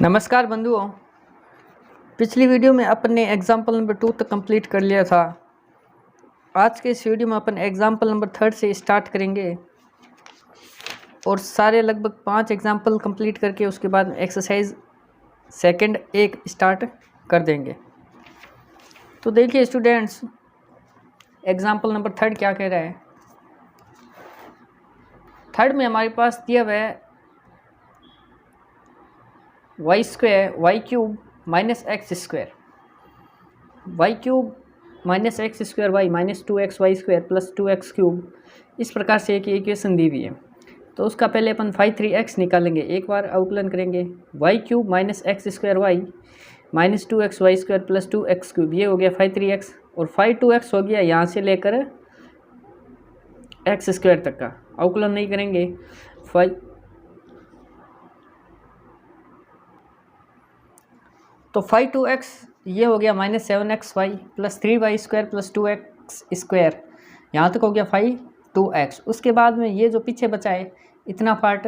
नमस्कार बंधुओं। पिछली वीडियो में अपन ने एग्जाम्पल नंबर 2 तक कंप्लीट कर लिया था। आज के इस वीडियो में अपन एग्जाम्पल नंबर 3 से स्टार्ट करेंगे और सारे लगभग 5 एग्जाम्पल कंप्लीट करके उसके बाद एक्सरसाइज सेकंड 1 स्टार्ट कर देंगे। तो देखिए स्टूडेंट्स, एग्जाम्पल नंबर 3 क्या कह रहा है। थर्ड में हमारे पास दिया हुआ है Y square Y cube minus X square, Y cube minus X square Y minus 2x Y square plus 2x cube, इस प्रकार से एक इक्वेशन दी हुई है। तो उसका पहले अपन 5-3x निकालेंगे, एक बार अवकलन करेंगे। Y cube minus X square Y minus 2x Y square plus 2x cube, ये हो गया 5-3x और 5-2x हो गया यहाँ से लेकर x स्क्वायर तक का। अवकलन नहीं करेंगे, 5 तो 5-2x ये हो गया minus 7x Y plus 3y square plus 2x square, यहाँ तक हो गया 5-2x। उसके बाद में ये जो पीछे बचा है इतना पार्ट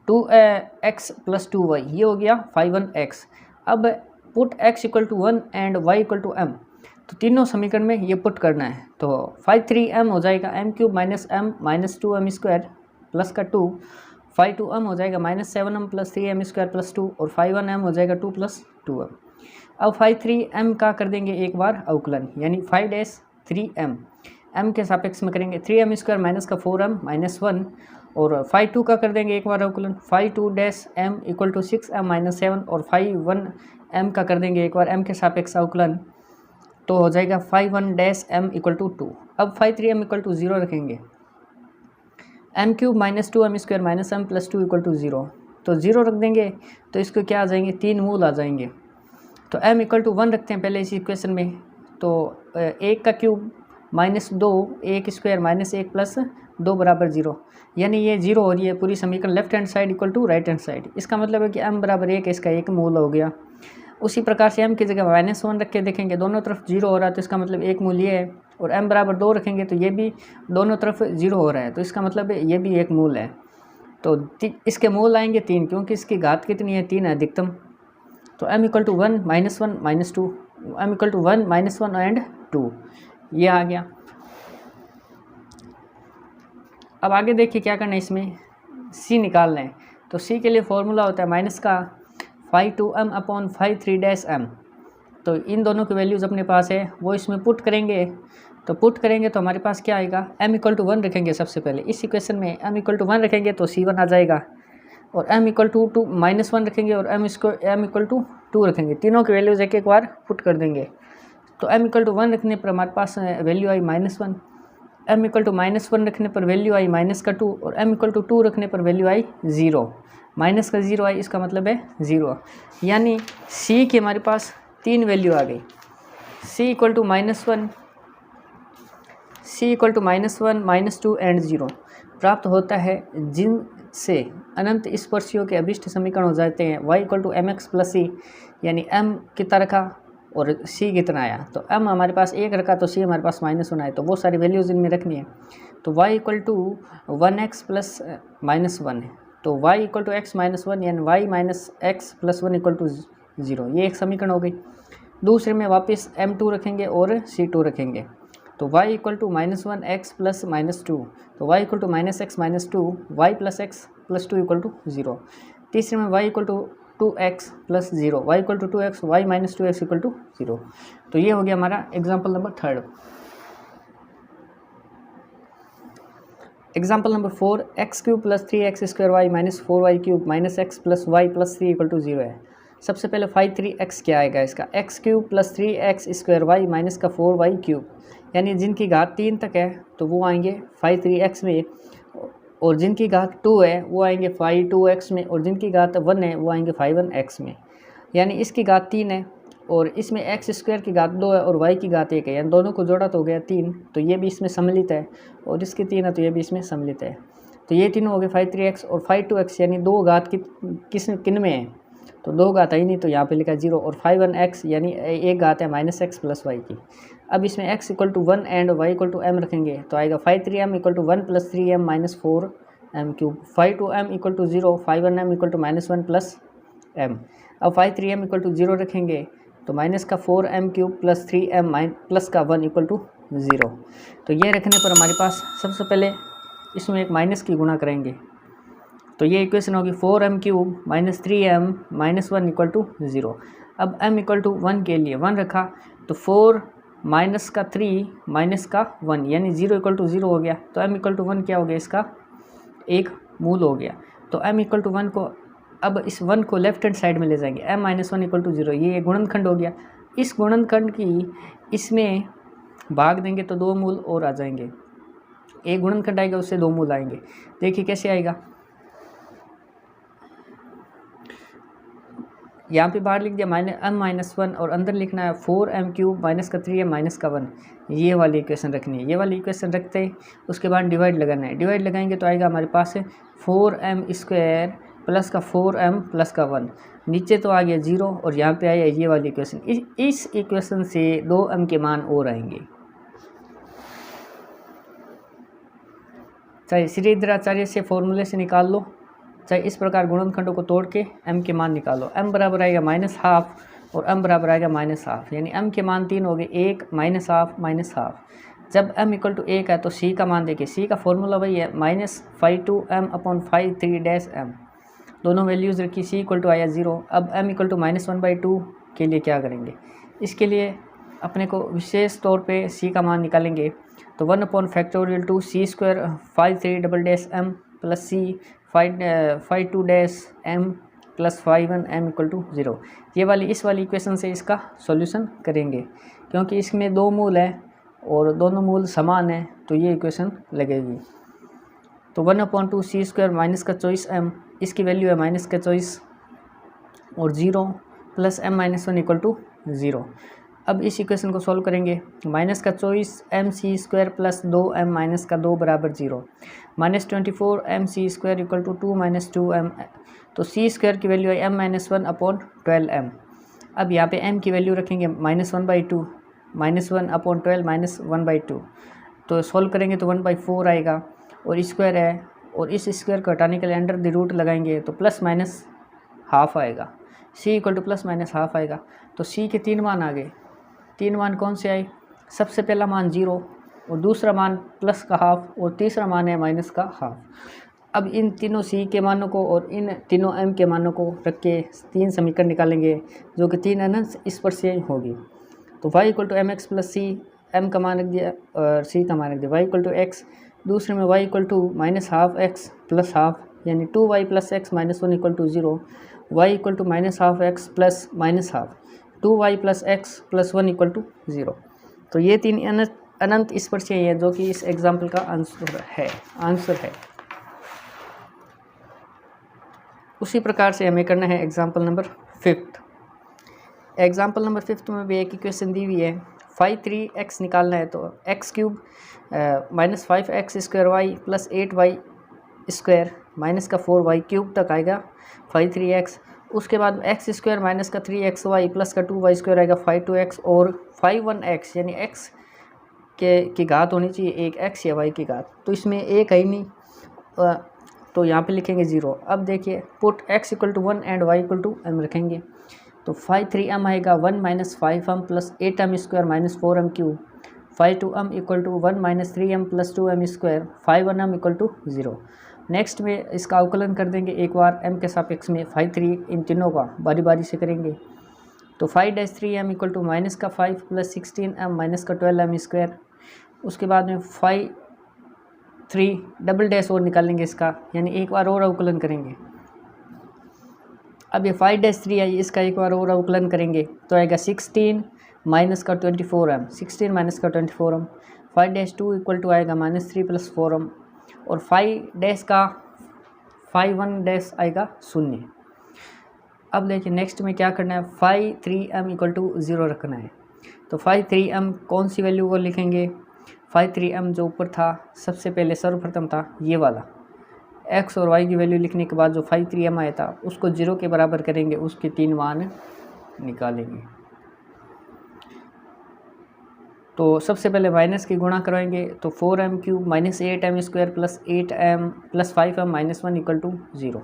2x प्लस 2y, ये हो गया 5-1x। अब put x equal to 1 and y equal to m, तो तीनों समीकरण में ये पुट करना है। तो 5-3m हो जाएगा m cube minus m minus 2m square plus का 2, 5-2m हो जाएगा minus 7m plus 3m square plus 2 और 5-1m हो जाएगा 2 प्लस 2m। अब 5-3m का कर देंगे एक बार अवकलन, यानी 5-3m m के सापेक्ष में करेंगे 3m स्क्वायर माइनस का 4m माइनस 1 और 5-2 का कर देंगे एक बार अवकलन, 5-2m equal to 6m minus 7 और 5-1m का कर देंगे एक बार m के सापेक्ष अवकलन, तो हो जाएगा 5-1m इक्वल टू 2। अब 5-3m इक्वल टू 0 रखेंगे, m cube minus 2m square minus m plus 2 equal to 0, तो 0 रख देंगे तो इसको क्या आ जाएंगे, 3 मूल आ जाएंगे। तो m इक्वल टू 1 रखते हैं पहले इस इक्वेशन में, तो 1 का cube minus 2 1 square minus 1 plus 2 बराबर 0, यानी ये 0 हो रही है पूरी समीकरण left hand side equal to right hand side. इसका मतलब है कि m बराबर 1 है, इसका एक मूल हो गया। उसी प्रकार से m की जगह -1 रख के देखेंगे, दोनों तरफ 0 हो रहा है तो इसका मतलब एक मूल ये है, और m बराबर 2 रखेंगे तो ये भी दोनों तरफ 0 हो रहा है तो इसका मतलब है ये भी एक मूल है। तो इसके मूल आएंगे 3, क्योंकि इसकी घात कितनी है, 3 है अधिकतम। तो m equal to 1 -1 -2, m equal to 1 -1 and 2, ये आ गया। अब आगे देखिए क्या करना है, इसमें c निकालना है। तो c के लिए फॉर्मूला होता है माइनस का 5-2m अपॉन 5-3m। तो इन दोनों की वैल्यूज़ अपने पास है, वो इसमें पुट करेंगे। तो पुट करेंगे तो हमारे पास क्या आएगा, m इक्वल टू 1 रखेंगे सबसे पहले इस इक्वेशन में, m इक्वल टू 1 रखेंगे तो c1 आ जाएगा, और m इक्वल टू -1 रखेंगे और m इक्वल टू 2 रखेंगे, तीनों की वैल्यूज़ एक एक बार पुट कर देंगे। तो m इक्वल टू 1 रखने पर हमारे पास वैल्यू आई -1, m इक्वल टू -1 रखने पर वैल्यू आई माइनस का 2 और m इक्वल टू 2 रखने पर वैल्यू आई 0, माइनस का 0 आई, इसका मतलब है 0, यानी c की हमारे पास 3 वैल्यू आ गई। c इक्वल टू -1, -2 एंड 0 प्राप्त होता है, जिनसे अनंत स्पर्शियों के अभिष्ट समीकरण हो जाते हैं। y equal to mx plus c, यानी m कितना रखा और c कितना आया, तो m हमारे पास 1 रखा तो c हमारे पास -1 आए, तो वो सारी वैल्यूज़ इनमें रखनी है। तो y equal to 1x plus -1 है, तो y इक्वल टू x -1 यानी y minus x plus 1 equal to 0, ये एक समीकरण हो गई। दूसरे में वापस m2 रखेंगे और c2 रखेंगे, तो y equal to -1x plus -2, तो y equal to -x -2 y plus x plus 2 equal to 0। तीसरे में y equal to 2x plus 0, y equal to 2x y minus 2x equal to 0। तो ये हो गया हमारा example number 3। Example number 4, X cube plus 3x square Y minus 4y cube minus x plus y plus 3 equal to 0 है। सबसे पहले 5-3x क्या आएगा इसका, x cube plus 3x square Y minus का 4y क्यूब, यानी जिनकी घात 3 तक है तो वो आएंगे 5-3x में, और जिनकी घात 2 है वो आएंगे 5-2x में, और जिनकी घात 1 है वो आएंगे 5-1x में। यानी इसकी घात 3 है और इसमें x स्क्वायर की घात 2 है और y की घात 1 है, यानी दोनों को जोड़ा तो हो गया 3, तो ये भी इसमें सम्मिलित है, और इसकी 3 है तो ये भी इसमें सम्मिलित है। तो ये तीनों हो गए 5-3x और 5-2x, यानी 2 घात किन में है, तो 2 घात है नहीं तो यहाँ पे लिखा 0, और 5-1x यानी एक घात है -x प्लस y की। अब इसमें x equal to 1 and y equal to m रखेंगे, तो आएगा 5-3m equal to 1 plus 3m minus 4m cube, 5-2m equal to 0, 5-1m equal to -1 plus M. अब फाई 3m इक्वल टू 0 रखेंगे तो माइनस का 4m³ प्लस 3m प्लस का 1 equal to 0। तो ये रखने पर हमारे पास सबसे पहले इसमें एक माइनस की गुणा करेंगे तो ये इक्वेशन होगी 4m³ minus 3m minus 1 equal to 0। अब m इक्वल टू 1 के लिए 1 रखा तो 4 माइनस का 3 माइनस का 1 यानी 0 इक्वल टू 0 हो गया। तो m इक्वल टू 1 क्या हो गया, इसका एक मूल हो गया। तो m इक्वल टू 1 को अब इस 1 को लेफ्ट हैंड साइड में ले जाएंगे, m माइनस 1 इक्वल टू 0, ये गुणनखंड हो गया। इस गुणनखंड की इसमें भाग देंगे तो 2 मूल और आ जाएंगे, एक गुणनखंड आएगा उससे 2 मूल आएंगे। देखिए कैसे आएगा, यहाँ पे बाहर लिख दिया m माइनस 1 और अंदर लिखना है 4m³ माइनस का 3m माइनस का 1। ये वाली इक्वेशन रखनी है, ये वाली इक्वेशन रखते ही उसके बाद डिवाइड लगाना है। डिवाइड लगाएंगे तो आएगा हमारे पास 4m² प्लस का 4m प्लस का 1। नीचे तो आ गया 0 और यहाँ पे आया ये वाली इक्वेशन। इस इक्वेशन से 2m के मान और आएंगे। चाहे श्रीधराचार्य से फॉर्मूले से निकाल लो, चाहे इस प्रकार गुणनखंडों को तोड़ के m के मान निकालो। m बराबर आएगा -½ और m बराबर आएगा -½ यानी m के मान 3 हो गए, 1 -½ -½ जब m इक्वल टू 1 है तो c का मान देखिए, c का फॉर्मूला वही है -φ2m/φ3-m। दोनों वैल्यूज़ रखी, c इक्वल टू आया 0। अब m इक्वल टू -1/2 के लिए क्या करेंगे, इसके लिए अपने को विशेष तौर पे c का मान निकालेंगे तो 1/2 c² φ3m plus c φ2m plus φ1m equal to 0। ये वाली इस वाली इक्वेशन से इसका सॉल्यूशन करेंगे, क्योंकि इसमें 2 मूल है और दोनों मूल समान है तो ये इक्वेशन लगेगी। तो 1/2 c² माइनस का 24m, इसकी वैल्यू है माइनस का 24 और 0 plus m minus 1 equal to 0। अब इस इक्वेशन को सॉल्व करेंगे, माइनस का 24mc² प्लस 2m माइनस का 2 बराबर 0, -24mc² equal to 2 minus 2m। तो c² की वैल्यू है m माइनस 1/12m। अब यहाँ पे m की वैल्यू रखेंगे -1/2, -1/12 माइनस 1/2। तो सॉल्व करेंगे तो 1/4 आएगा और स्क्वायर है और इस स्क्वायर को हटाने के लिए अंडर द रूट लगाएंगे तो प्लस माइनस हाफ आएगा, c equal to plus minus half आएगा। तो c के 3 मान आ गए। 3 मान कौन से आए, सबसे पहला मान 0 और दूसरा मान प्लस का हाफ और तीसरा मान है माइनस का हाफ। अब इन तीनों c के मानों को और इन तीनों m के मानों को रख के 3 समीकरण निकालेंगे जो कि 3 अनंत स्पर्शीय होगी। तो y equal to mx plus c, m का मान रख दिया और c का मान रख दिया, y इक्वल टू x। दूसरे में y equal to -12x plus half यानी 2y plus x minus 1 equal to 0, y equal to -12x plus -half 2y plus x plus 1 equal to 0। तो ये 3 अनंत स्पर्शीय है जो कि इस एग्जाम्पल का आंसर है। उसी प्रकार से हमें करना है एग्जाम्पल नंबर 5। एग्जाम्पल नंबर 5 में भी एक इक्वेशन दी हुई है, φ3x निकालना है तो x³ minus 5x² plus 8y² minus का 4y³ तक आएगा φ3x। उसके बाद x² माइनस का 3xy प्लस का 2y² आएगा φ2x और φ1x यानी x की घात होनी चाहिए एक, x या y की घात, तो इसमें एक है ही नहीं तो यहाँ पे लिखेंगे 0। अब देखिए put x equal to 1 and y equal to m रखेंगे तो φ3m आएगा 1 minus 5m plus 8m² minus 4m³, φ2m equal to 1 minus 3m plus 2m², φ1m equal to 0। Next में इसका अवकलन कर देंगे एक बार m के सापेक्ष में, φ3 इन तीनों का बारी बारी से करेंगे तो φ3m इक्वल टू माइनस का 5 प्लस 16m माइनस का 12m²। उसके बाद में φ3 डबल डैश और निकालेंगे इसका, यानी एक बार और अवकलन करेंगे। अब ये φ3 है, इसका एक बार और अवकलन करेंगे तो आएगा 16 माइनस का 24m, 16 माइनस का 24m। φ2 इक्वल टू आएगा -3 प्लस 4m और φ1 आएगा 0। अब देखिए नेक्स्ट में क्या करना है, φ3m इक्वल टू 0 रखना है तो φ3m कौन सी वैल्यू को लिखेंगे, φ3m जो ऊपर था सबसे पहले सर्वप्रथम था ये वाला, x और y की वैल्यू लिखने के बाद जो φ3m आया था उसको 0 के बराबर करेंगे, उसके 3 मान निकालेंगे। तो सबसे पहले माइनस की गुणा करवाएंगे तो 4m³ minus 8m² plus 8m plus 5m minus 1 equal to 0।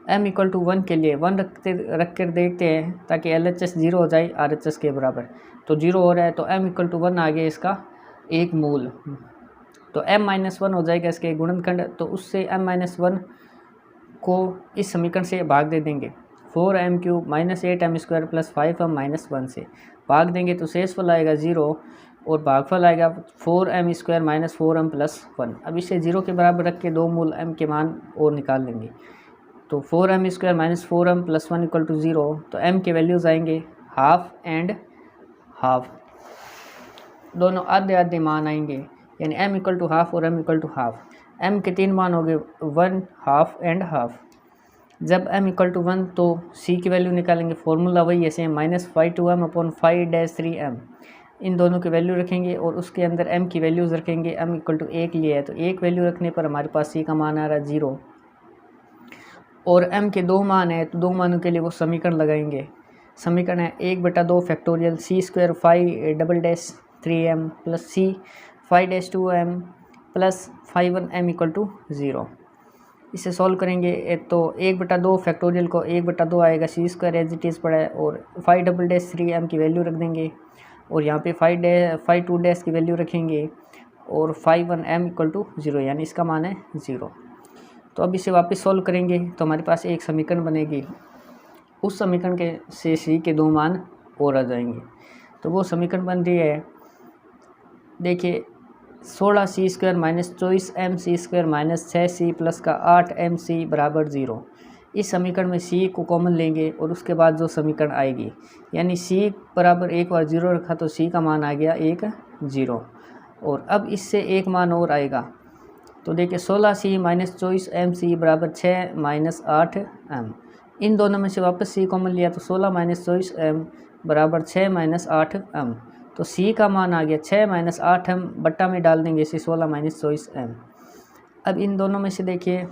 m equal to 1 के लिए 1 रख कर देखते हैं ताकि LHS 0 हो जाए RHS के बराबर। तो 0 हो रहा है तो m इक्वल टू 1 आ गया इसका एक मूल, तो m-1 हो जाएगा इसके गुणनखंड। तो उससे m-1 को इस समीकरण से भाग दे देंगे, 4m³ - 8m² + 5m-1 से भाग देंगे तो शेषफल आएगा 0 और भागफल आएगा 4m² - 4m + 1। अब इसे 0 के बराबर रख के दो मूल m के मान और निकाल लेंगे। तो 4m² - 4m + 1 = 0। तो m के वैल्यूज़ आएंगे हाफ एंड हाफ, दोनों आधे आधे मान आएंगे, यानी m इक्वल टू हाफ और m equal to half. m के 3 मान हो गए 1, हाफ एंड हाफ। जब m इक्वल टू 1 तो c की वैल्यू निकालेंगे, फार्मूला वही है सेम, -5m/5-3m। इन दोनों की वैल्यू रखेंगे और उसके अंदर m की वैल्यूज़ रखेंगे। m इक्वल टू 1 लिया है तो 1 वैल्यू रखने पर हमारे पास c का मान आ रहा है 0, और m के 2 मान है तो 2 मानों के लिए वो समीकरण लगाएंगे। समीकरण है 1/2 factorial c² 5 +3m + c 5-2m + 5m = 0। इसे सॉल्व करेंगे तो 1/2 फैक्टोरियल को 1/2 आएगा, c² एज इट इज़ पड़ा है, और 5 की वैल्यू रख देंगे और यहाँ पे 5 की वैल्यू रखेंगे और 5m = 0, यानी इसका मान है 0। तो अब इसे वापस सॉल्व करेंगे तो हमारे पास एक समीकरण बनेगी, उस समीकरण के से c के 2 मान और आ जाएंगे। तो वो समीकरण बन रही है, देखिए 16c² - 24mc² - 6c + 8mc = 0। इस समीकरण में c को कॉमन लेंगे और उसके बाद जो समीकरण आएगी, यानी c बराबर एक बार 0 रखा तो c का मान आ गया 1 0। और अब इससे एक मान और आएगा, तो देखिए 16c - 24mc = 6 - 8m। इन दोनों में से वापस c कॉमन लिया तो 16 - 24m = 6 - 8m। तो c का मान आ गया 6 - 8m, बट्टा में डाल देंगे इसे 16 - 24m। अब इन दोनों में से देखिए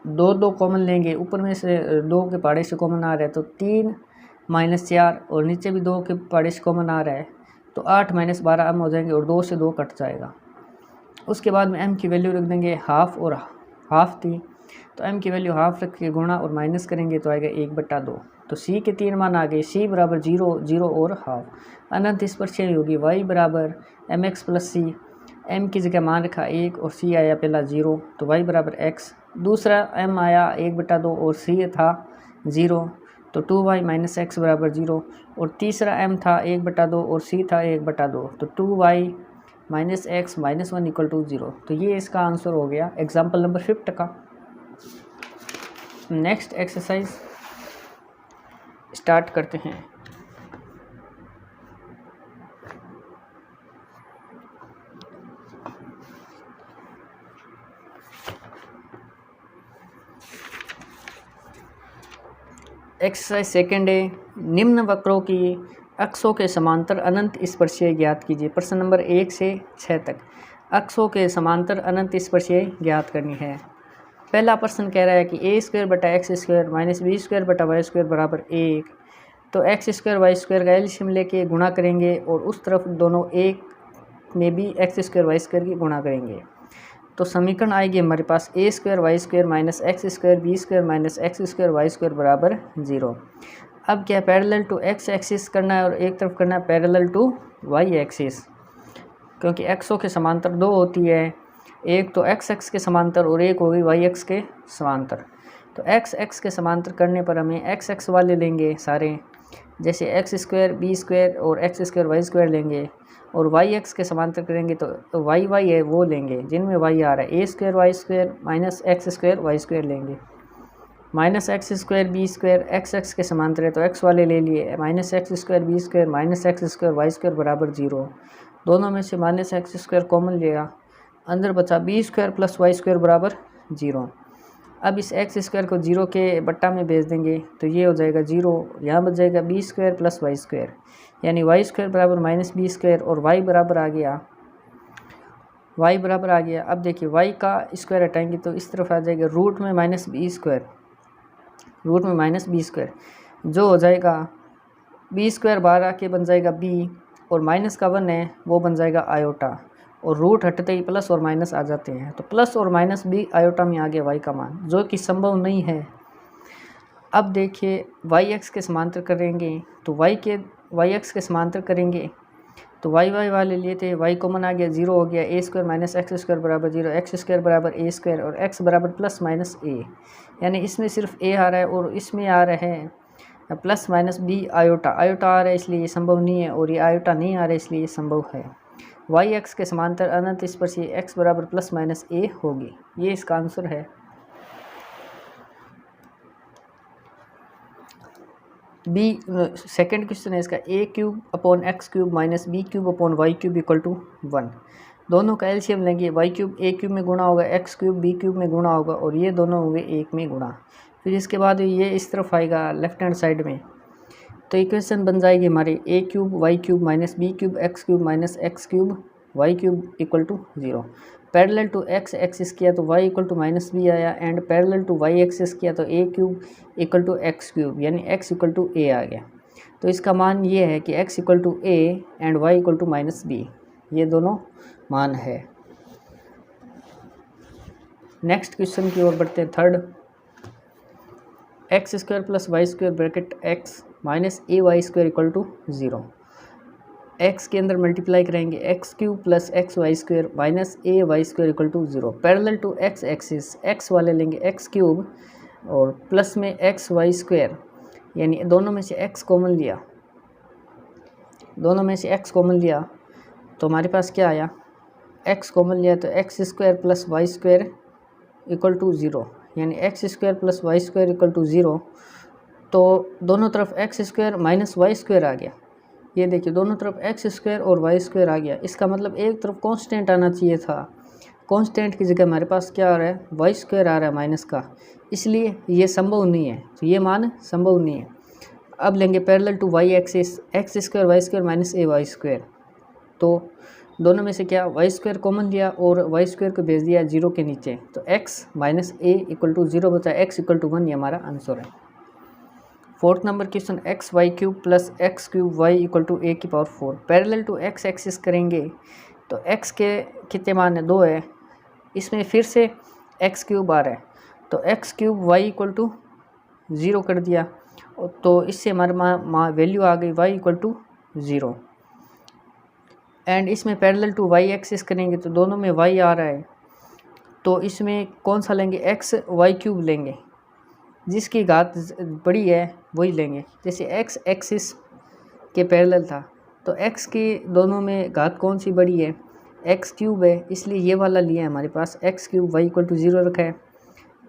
2 कॉमन लेंगे, ऊपर में से 2 के पहाड़े से कॉमन आ रहा है तो 3 - 4, और नीचे भी 2 के पहाड़े से कॉमन आ रहा है तो 8 - 12m हो जाएंगे और 2 से 2 कट जाएगा। उसके बाद में m की वैल्यू रख देंगे हाफ, और हाफ थी तो m की वैल्यू हाफ रख के गुणा और माइनस करेंगे तो आएगा 1/2। तो c के 3 मान आ गए, c बराबर 0 0 और हाफ। अनंत इस पर चेंज होगी, y बराबर mx + c, m की जगह मान रखा 1 और c आया पहला 0 तो y बराबर x, दूसरा m आया 1/2 और c था 0 तो 2y - x बराबर 0, और तीसरा m था 1/2 और c था 1/2 तो 2y - x - 1 = 0। तो ये इसका आंसर हो गया एग्जाम्पल नंबर 5 का। नेक्स्ट एक्सरसाइज स्टार्ट करते हैं। एक्सरसाइज सेकेंड है, निम्न वक्रों की अक्षों के समांतर अनंत स्पर्शीय ज्ञात कीजिए। प्रश्न नंबर 1 से 6 तक अक्षों के समांतर अनंत स्पर्शीय ज्ञात करनी है। पहला प्रश्न कह रहा है कि a² / x² - b² / y² बराबर 1। तो x² y² का एलसीएम लेके गुणा करेंगे और उस तरफ दोनों एक में भी x² y² की गुणा करेंगे। तो समीकरण आएगी हमारे पास a² y² - x² b² - x² y² बराबर 0। अब क्या पैरेलल टू x एक्सिस करना है और एक तरफ करना है पैरेलल टू y एक्सिस, क्योंकि एक्सों के समांतर 2 होती है, एक तो x एक्स के समांतर और एक होगी y एक्स के समांतर। तो x एक्स के समांतर करने पर हमें x एक्स वाले लेंगे सारे, जैसे x² b² और x² y² लेंगे, और y एक्स के समांतर करेंगे तो y है वो लेंगे जिनमें y आ रहा है, a² y² - x² y² लेंगे, -x² b² x एक्स के समांतर है तो x वाले ले लिए, -x² b² - x² y² बराबर 0। दोनों में से -x² कॉमन लिया, अंदर बचा b² + y² बराबर 0। अब इस x² को 0 के बट्टा में भेज देंगे तो ये हो जाएगा 0, यहाँ बच जाएगा b² + y², यानी y² बराबर -b² और y बराबर आ गया। अब देखिए y का स्क्वायर हटाएंगे तो इस तरफ आ जाएगा रूट में -b², जो हो जाएगा b² बाहर आके बन जाएगा b, और माइनस का 1 है वो बन जाएगा आयोटा, और रूट हटते ही प्लस और माइनस आ जाते हैं। तो प्लस और माइनस भी आयोटा में आ गया y का मान, जो कि संभव नहीं है। अब देखिए वाई एक्स के समांतर करेंगे तो वाई एक्स के समांतर करेंगे तो वाई वाले लिए थे, y कॉमन आ गया, 0 हो गया, ए स्क्वायर माइनस एक्स स्क्वायर बराबर 0, एक्स स्क्वायर बराबर ए स्क्वायर और x बराबर प्लस माइनस ए, यानी इसमें सिर्फ a आ रहा है और इसमें आ रहा है प्लस माइनस बी आयोटा आ रहा है, इसलिए ये संभव नहीं है, और ये आयोटा नहीं आ रहा है, इसलिए ये संभव है। वाई एक्स के समांतर अनंत स्पर्शी x बराबर प्लस माइनस ए होगी, ये इसका आंसर है। बी सेकेंड क्वेश्चन है इसका, A cube upon X cube minus B cube upon Y cube equal to 1। दोनों का एलसीएम लेंगे, वाई क्यूब ए क्यूब में गुणा होगा, एक्स क्यूब बी क्यूब में गुणा होगा, और ये दोनों होंगे एक में गुणा। फिर इसके बाद ये इस तरफ आएगा लेफ्ट हैंड साइड में, तो इक्वेशन बन जाएगी हमारी A cube Y cube minus B cube X cube minus X cube Y cube equal to 0। Parallel to X axis किया तो y equal to minus B आया, and parallel to y axis किया तो a cube equal to X cube, यानी x equal to a आ गया। तो इसका मान ये है कि x equal to a and y equal to minus B, ये दोनों मान है। नेक्स्ट क्वेश्चन की ओर बढ़ते हैं, third, X square plus Y square bracket X minus A Y square equal to 0। X के अंदर मल्टीप्लाई करेंगे, X cube plus X Y square minus A Y square equal to 0। Parallel to X axis X वाले लेंगे X cube और plus में X Y square, यानी दोनों में से एक्स कॉमन लिया, तो हमारे पास क्या आया, एक्स कॉमन लिया तो X square plus Y square equal to 0, यानी X square plus Y square equal to 0। तो दोनों तरफ X square minus Y square आ गया, ये देखिए दोनों तरफ एक्स स्क्वायर और वाई स्क्वायर आ गया। इसका मतलब एक तरफ कांस्टेंट आना चाहिए था, कांस्टेंट की जगह हमारे पास क्या आ रहा है, वाई स्क्वायर आ रहा है माइनस का, इसलिए ये संभव नहीं है, तो ये मान संभव नहीं है। अब लेंगे parallel to Y axis X square Y square minus A Y square, तो दोनों में से क्या वाई स्क्वायर कॉमन लिया और वाई स्क्वायर को भेज दिया 0 के नीचे, तो X minus A equal to 0 बचा, एक्स इक्वल टू 1, ये हमारा आंसर है। Fourth number question, X Y cube plus X cube Y equal to A की power 4। Parallel to X axis करेंगे तो एक्स के कितने मान है, 2 है, इसमें फिर से एक्स क्यूब आ रहा है, तो X cube Y equal to 0 कर दिया, तो इससे हमारे वैल्यू आ गई वाई इक्वल टू 0। एंड इसमें पैरेलल टू वाई एक्सिस करेंगे तो दोनों में वाई आ रहा है, तो इसमें कौन सा लेंगे, एक्स वाई क्यूब लेंगे, जिसकी घात बड़ी है वही लेंगे। जैसे एक्स एक्सिस के पैरेलल था तो एक्स की दोनों में घात कौन सी बड़ी है, एक्स क्यूब है, इसलिए ये वाला लिया है हमारे पास, X cube Y equal to 0 रखा है।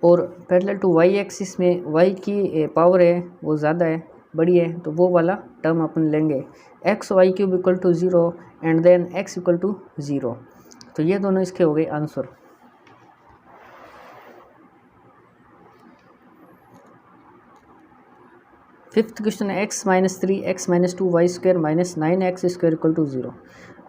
और पैरेलल टू वाई एक्सिस में वाई की पावर है वो ज़्यादा है, बड़ी है, तो वो वाला टर्म अपन लेंगे, X Y cube equal to 0 and then X equal to 0। तो ये दोनों इसके हो गए आंसर। फिफ्थ क्वेश्चन है, X minus 3 X minus 2 Y square minus 9 X square equal to 0।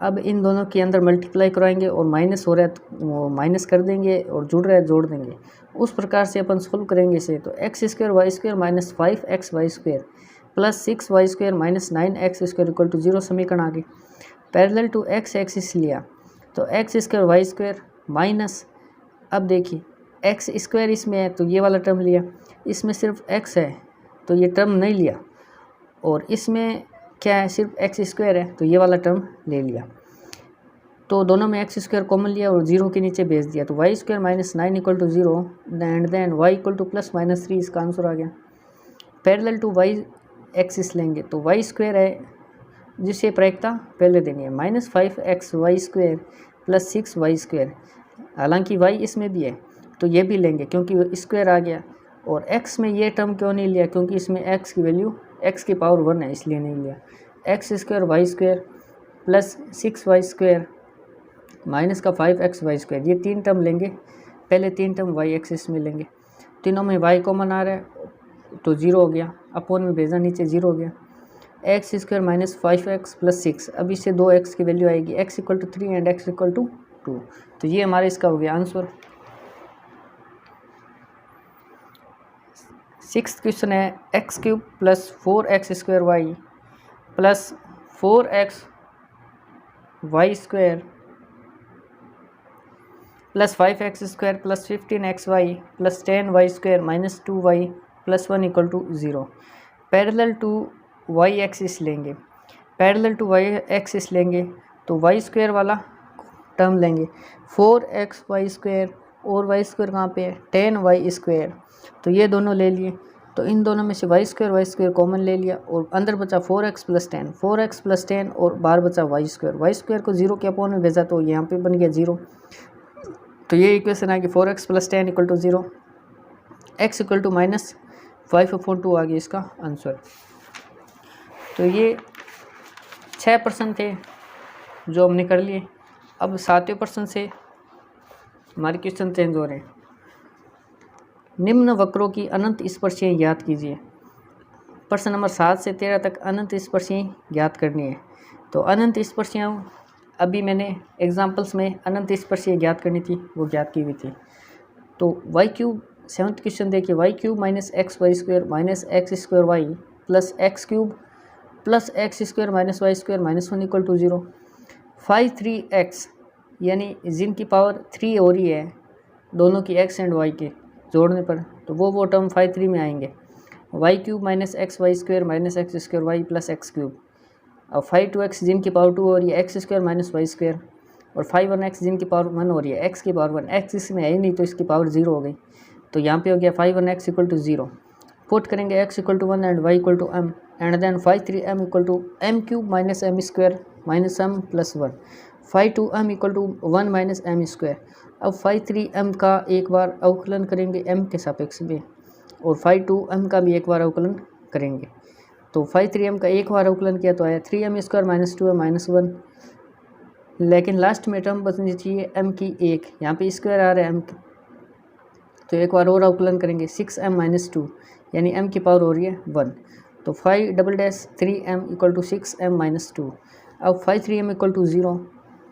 अब इन दोनों के अंदर मल्टीप्लाई कराएंगे और माइनस हो रहा है तो वो माइनस कर देंगे और जुड़ रहा है जोड़ देंगे, उस प्रकार से अपन सोल्व करेंगे इसे। तो X square Y square minus 5 x Y square plus 6 Y square minus 9 X square equal to 0 समीकरण आ गए। पैरेलल टू एक्स एक्सिस लिया तो X square Y square minus, अब देखिए एक्स स्क्वायर इसमें है तो ये वाला टर्म लिया, इसमें सिर्फ एक्स है तो ये टर्म नहीं लिया, और इसमें क्या है सिर्फ एक्स स्क्वायर है तो ये वाला टर्म ले लिया। तो दोनों में एक्स स्क्वायर कॉमन लिया और 0 के नीचे भेज दिया, तो y square minus 9 equal to 0 and then y equal to plus minus 3, इसका आंसर आ गया। पैरेलल टू वाई एक्सिस लेंगे तो वाई स्क्वायर है जिसे प्रायिकता पहले देनी है, minus 5 x Y square plus 6 Y square, हालांकि वाई इसमें भी है तो ये भी लेंगे क्योंकि स्क्वायर आ गया। और x में ये टर्म क्यों नहीं लिया, क्योंकि इसमें x की वैल्यू x की पावर 1 है, इसलिए नहीं लिया। X square Y square plus 6 Y square minus का 5 एक्स वाई स्क्वायर, ये 3 टर्म लेंगे, पहले 3 टर्म वाई एक्सिस में लेंगे, तीनों में y कॉमन आ रहा है तो 0 हो गया, अपोन में भेजा नीचे 0 हो गया। X square minus 5x plus 6, अब इससे 2x की वैल्यू आएगी, x equal to 3 and x equal to 2, तो ये हमारा इसका हो गया आंसर। सिक्स्थ क्वेश्चन है, x cube plus 4x square y plus 4x y square plus 5x² plus 15xy plus 10y² minus 2y plus 1 equal to 0। Parallel to y axis लेंगे, parallel to y axis लेंगे तो y² वाला term लेंगे 4xy² और y² कहाँ पे है 10y², तो ये दोनों ले लिए। तो इन दोनों में से y² कॉमन ले लिया और अंदर बचा 4x प्लस 10 और बाहर बचा y² को 0 के अपोन में भेजा तो यहाँ पे बन गया 0। तो ये इक्वेशन आ गई 4x plus 10 equal to 0, x equal to -5/2 आ गया इसका आंसर। तो ये 6% थे जो हमने कर लिए। अब 7वें प्रश्न से हमारे क्वेश्चन चेंज हो रहे हैं। निम्न वक्रों की अनंत स्पर्शियाँ ज्ञात कीजिए। प्रश्न नंबर 7 से 13 तक अनंत स्पर्शियाँ ज्ञात करनी है। तो अनंत स्पर्शियाँ अभी मैंने एग्जाम्पल्स में अनंत स्पर्शियाँ ज्ञात करनी थी वो ज्ञात की हुई थी। तो y³ 7th क्वेश्चन देखिए y³ minus xy² minus x² y plus x³ plus x² minus y² minus 1 equal to 0। 5-3x यानी जिनकी पावर 3 हो रही है दोनों की x एंड y के जोड़ने पर, तो वो टर्म 5-3 में आएंगे। y³ minus xy² minus x² y plus x³। अब 5-2x जिनकी पावर 2 हो रही है x² माइनस y² और 5-1x जिनकी पावर 1 हो रही है x की पावर 1, x इसमें है ही नहीं तो इसकी पावर 0 हो गई। तो यहाँ पे हो गया 5-1x इक्वल टू 0। पुट करेंगे x equal to 1 and y equal to m and then 5-3m equal to m³ minus m² minus m plus 1। 5-2m equal to 1 minus m²। अब 5-3m का एक बार अवकलन करेंगे m के सापेक्ष में और 5-2m का भी एक बार अवकलन करेंगे। तो 5-3m का एक बार अवकलन किया तो आया 3m² माइनस 2m माइनस 1, लेकिन लास्ट में टर्म बचनी चाहिए m की 1, यहाँ पे स्क्वायर आ रहा है m की, तो एक बार और अवकलन करेंगे 6m माइनस 2 यानी m की पावर हो रही है 1। तो 5-3m equal to 6m minus 2। अब 5-3m इक्वल टू 0,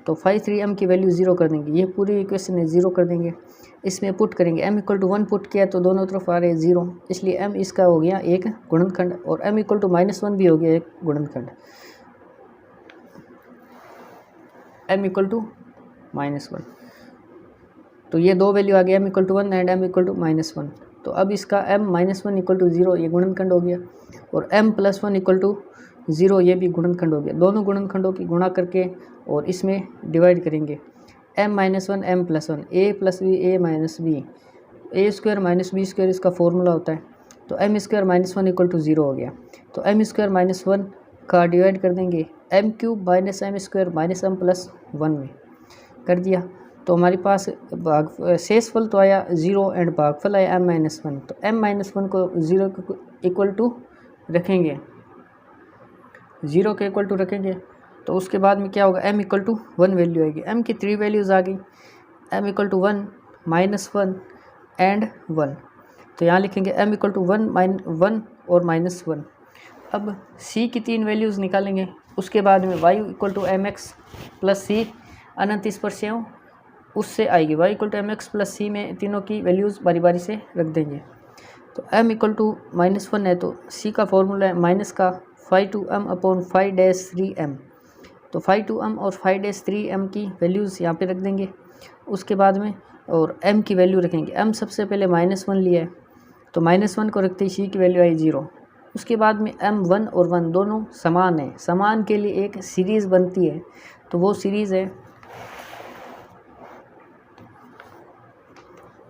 तो 5-3m की वैल्यू 0 कर देंगे, ये पूरी इक्वेशन है 0 कर देंगे। इसमें पुट करेंगे m इक्वल टू 1 पुट किया तो दोनों तरफ आ रहे हैं 0, इसलिए m इसका हो गया एक गुणनखंड और m इक्वल टू -1 भी हो गया एक गुणनखंड। m इक्वल टू -1, तो ये दो वैल्यू आ गया m equal to 1 and m equal to -1। तो अब इसका m -1 इक्वल टू 0 ये गुणनखंड हो गया और m प्लस 1 इक्वल टू 0 ये भी गुणनखंड हो गया। दोनों गुणनखंडों की गुणा करके और इसमें डिवाइड करेंगे m -1 m plus 1 a plus b a minus b, a² minus b² इसका फॉर्मूला होता है। तो m² माइनस 1 इक्वल टू 0 हो गया। तो m² माइनस 1 का डिवाइड कर देंगे m³ minus m² minus m plus 1 में कर दिया। तो हमारे पास शेषफल तो आया 0 एंड भागफल आया m-1। तो m-1 को 0 के इक्वल टू रखेंगे, 0 के इक्वल टू रखेंगे। तो उसके बाद में क्या होगा m इक्वल टू 1 वैल्यू आएगी। m की 3 वैल्यूज़ आ गई, m इक्वल टू 1 -1 एंड 1। तो यहाँ लिखेंगे m इक्वल टू 1 और -1। अब c की 3 वैल्यूज़ निकालेंगे, उसके बाद में y equal to mx plus c अनंत स्पर्शियों उससे आएगी। y equal to mx plus c में तीनों की वैल्यूज़ बारी बारी से रख देंगे। तो m इक्वल टू -1 है तो c का फॉर्मूला है माइनस का 5-2m अपॉन 5-3m। तो 5-2m और 5-3m की वैल्यूज़ यहाँ पे रख देंगे। उसके बाद में और m की वैल्यू रखेंगे, m सबसे पहले -1 लिया है तो -1 को रखते ही c की वैल्यू आई 0। उसके बाद में m1 और 1 दोनों समान है, समान के लिए एक सीरीज़ बनती है, तो वो सीरीज़ है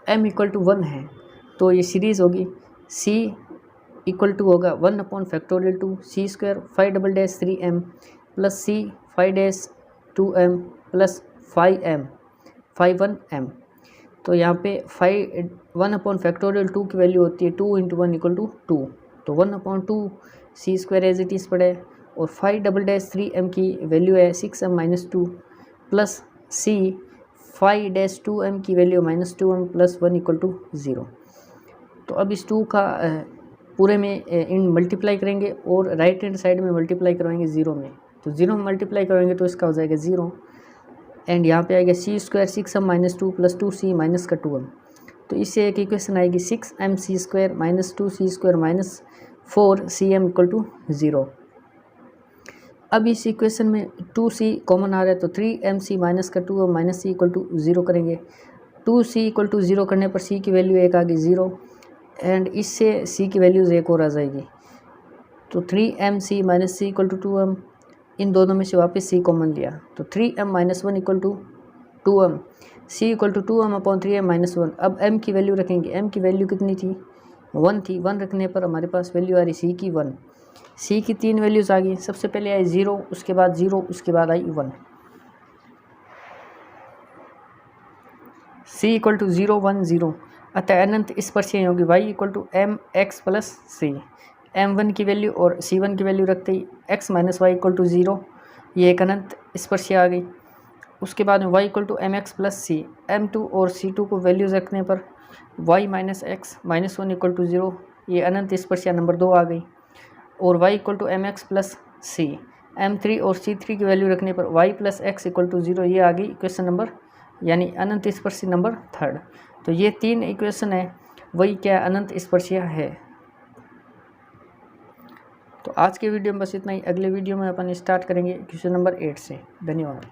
m इक्वल टू 1 है तो ये सीरीज़ होगी c इक्वल टू होगा 1 upon factorial 2 c² 5-3m plus c 5-2m plus 5-1m। तो यहाँ पे 1 अपॉन फैक्टोरियल 2 की वैल्यू होती है 2 × 1 इक्वल टू 2, तो 1/2 c² एज इट इज़ पड़े और 5-3m की वैल्यू है 6m minus 2 plus c 5-2m की value -2m plus 1 equal to 0। तो अब इस 2 का पूरे में इन मल्टीप्लाई करेंगे और राइट हैंड साइड में मल्टीप्लाई करवाएंगे 0 में, तो 0 में मल्टीप्लाई करेंगे तो इसका हो जाएगा 0 एंड यहाँ पे आएगा c² 6m minus 2 plus 2c minus का 2m। तो इससे एक इक्वेशन आएगी 6mc² minus 2c² minus 4cm equal to 0। अब इस इक्वेशन में 2c कॉमन आ रहा है तो 3mc माइनस का 2m minus c equal to 0 करेंगे। 2c इक्वल टू 0 करने पर c की वैल्यू एक आ गई 0 एंड इससे c की वैल्यूज़ एक और आ जाएगी। तो 3mc minus c equal to 2m, इन दोनों में से वापस c कॉमन लिया तो 3m minus 1 equal to 2m, c equal to 2m upon 3m minus 1। अब m की वैल्यू रखेंगे, m की वैल्यू कितनी थी 1 थी, 1 रखने पर हमारे पास वैल्यू आ रही c की 1। c की 3 वैल्यूज़ आ गई, सबसे पहले आई 0, उसके बाद 0, उसके बाद आई 1। c इक्वल टू 0 1 0, अतः अनंत स्पर्शीय होगी y equal to m x plus c. m1 की वैल्यू और c1 की वैल्यू रखते ही x minus y equal to 0, ये एक अनंत स्पर्शीय आ गई। उसके बाद में y equal to m x plus c, m2 और c2 को वैल्यूज़ रखने पर y minus x minus 1 equal to 0, ये अनंत स्पर्शीय नंबर 2 आ गई। और y equal to m x plus c, m3 और c3 की वैल्यू रखने पर y plus x equal to 0, ये आ गई इक्वेशन नंबर यानी अनंत स्पर्शीय नंबर 3। तो ये 3 इक्वेशन है, वही क्या अनंत स्पर्शीय है। तो आज के वीडियो में बस इतना ही, अगले वीडियो में अपन स्टार्ट करेंगे क्वेश्चन नंबर 8 से। धन्यवाद।